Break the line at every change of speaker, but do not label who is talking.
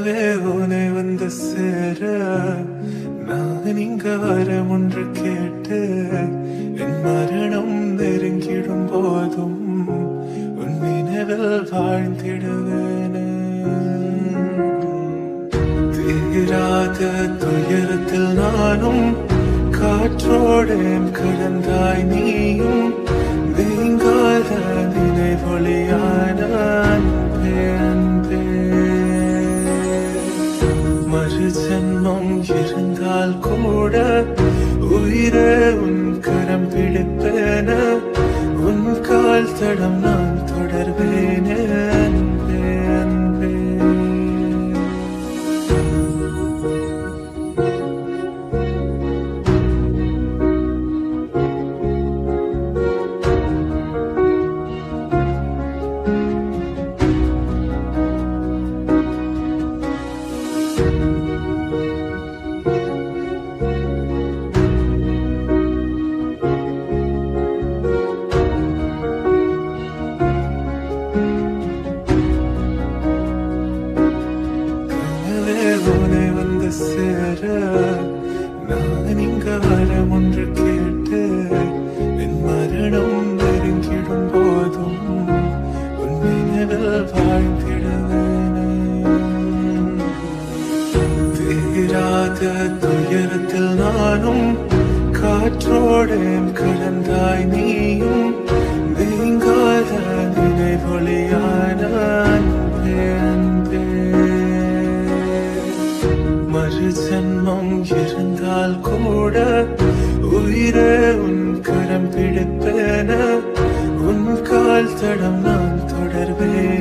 கனவே உனை வந்து சேர நான் இங்க வரம் ஒன்று கேட்டு என் மரணம் நெருங்கிடும் போதும் உன் நினைவில் வாழ்ந்திடுவேன். தீராத துயரத்தில் நானும் காற்றோடேன் கடந்தாய் நீயும் நீங்காத நினைவொளியான அன்பே. மறு ஜென்மம் இருந்தால் கூட உயிரே உன் கரம் பிடிப்பேன உன் கால் தடம் நான் தொடர்வேன் அன்பே அன்பே. உனை வந்து சேர நான் இங்க வரம் ஒன்று கேட்டு என் மரணம் நெருங்கிடும் போதும் உன் நினைவில் வாழ்ந்திடுவேன். தீராத துயரத்தில் நானும் காற்றோடேன் கடந்தாய் நீயும் நீங்காத நினைவொளியான அன்பே அன்பே. மறு ஜென்மம் இருந்தால் கூட உயிரே உன் கரம் பிடிப்பேன உன் கால் தடம் நான் தொடர்வேன்.